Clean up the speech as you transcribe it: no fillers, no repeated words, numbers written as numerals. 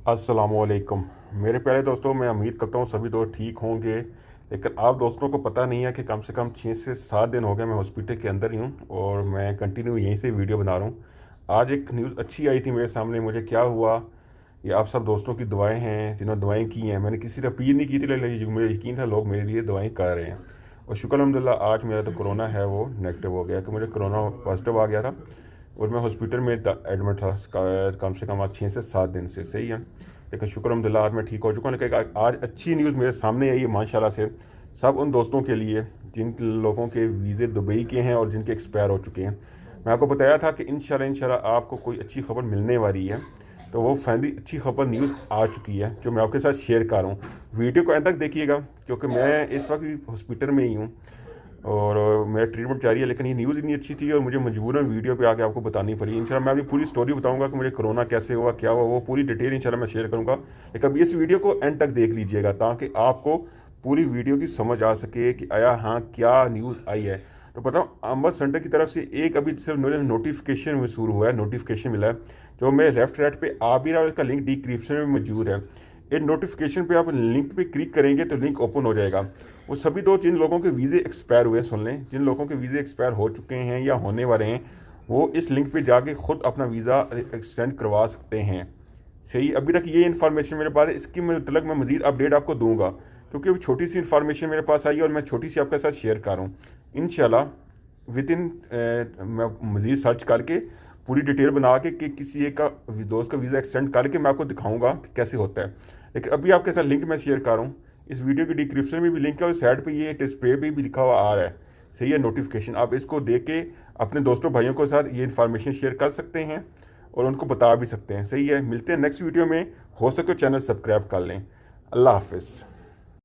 अस्सलामुअलैकुम मेरे प्यारे दोस्तों, मैं उम्मीद करता हूँ सभी दोस्त ठीक होंगे। लेकिन आप दोस्तों को पता नहीं है कि कम से कम 6 से 7 दिन हो गए मैं हॉस्पिटल के अंदर ही हूँ और मैं कंटिन्यू यहीं से वीडियो बना रहा हूँ। आज एक न्यूज़ अच्छी आई थी मेरे सामने। मुझे क्या हुआ, ये आप सब दोस्तों की दुआएं हैं जिन्होंने दुआएं की हैं। मैंने किसी से अपील नहीं की थी, लेकिन मुझे यकीन था लोग मेरे लिए दुआएं कर रहे हैं। और शुक्र अल्हम्दुलिल्लाह आज मेरा तो कोरोना है वो नेगेटिव हो गया, कि मुझे कोरोना पॉजिटिव आ गया था और मैं हॉस्पिटल में एडमिट था कम से कम आज 6 से 7 दिन से। सही है, लेकिन शुक्र अल्हम्दुलिल्लाह आज मैं ठीक हो चुका हूँ। लेकिन आज अच्छी न्यूज़ मेरे सामने आई है माशाल्लाह से, सब उन दोस्तों के लिए जिन लोगों के वीज़े दुबई के हैं और जिनके एक्सपायर हो चुके हैं। मैं आपको बताया था कि इंशाल्लाह आपको कोई अच्छी खबर मिलने वाली है, तो वो फाइनली अच्छी खबर न्यूज़ आ चुकी है जो मैं आपके साथ शेयर कर रहा हूँ। वीडियो को एंड तक देखिएगा क्योंकि मैं इस वक्त भी हॉस्पिटल में ही हूँ और मेरा ट्रीटमेंट जारी है। लेकिन ये न्यूज़ इतनी अच्छी थी और मुझे मजबूरन वीडियो पे आके आपको बतानी पड़ी। इंशाल्लाह मैं अपनी पूरी स्टोरी बताऊंगा कि मुझे कोरोना कैसे हुआ, क्या हुआ, वो पूरी डिटेल इंशाल्लाह मैं शेयर करूंगा। लेकिन अभी इस वीडियो को एंड तक देख लीजिएगा ताकि आपको पूरी वीडियो की समझ आ सके कि आया हाँ क्या न्यूज़ आई है। तो बताऊँ, अम्बर सेंटर की तरफ से एक अभी सिर्फ नोटिफिकेशन शुरू हुआ है, नोटिफिकेशन मिला है जो मैं लेफ्ट राइट पे आ भी रहा है। इसका लिंक डिस्क्रिप्शन में मौजूद है। इन नोटिफिकेशन पे आप लिंक पे क्लिक करेंगे तो लिंक ओपन हो जाएगा। वो सभी दोस्त जिन लोगों के वीज़े एक्सपायर हुए, सुन लें, जिन लोगों के वीज़े एक्सपायर हो चुके हैं या होने वाले हैं, वो इस लिंक पे जाके खुद अपना वीज़ा एक्सटेंड करवा सकते हैं। सही, अभी तक ये इन्फॉर्मेशन मेरे पास है, इसकी मतलब मैं मज़ीद अपडेट आपको दूंगा क्योंकि अभी छोटी सी इन्फॉर्मेशन मेरे पास आई है और मैं छोटी सी आपके साथ शेयर कर रहा हूँ। इंशाल्लाह विद इन मैं मज़ीद सर्च करके पूरी डिटेल बना के कि किसी एक का दोस्त का वीज़ा एक्सटेंड करके मैं आपको दिखाऊंगा कि कैसे होता है। लेकिन अभी आपके साथ लिंक मैं शेयर कर रहा हूँ। इस वीडियो की डिस्क्रिप्शन में भी लिंक है और साइड पे ये डिस्प्ले पे भी लिखा हुआ आ रहा है। सही है, नोटिफिकेशन आप इसको देख के अपने दोस्तों भाइयों के साथ ये इन्फॉर्मेशन शेयर कर सकते हैं और उनको बता भी सकते हैं। सही है, मिलते हैं नेक्स्ट वीडियो में। हो सके तो चैनल सब्सक्राइब कर लें। अल्लाह हाफिज़।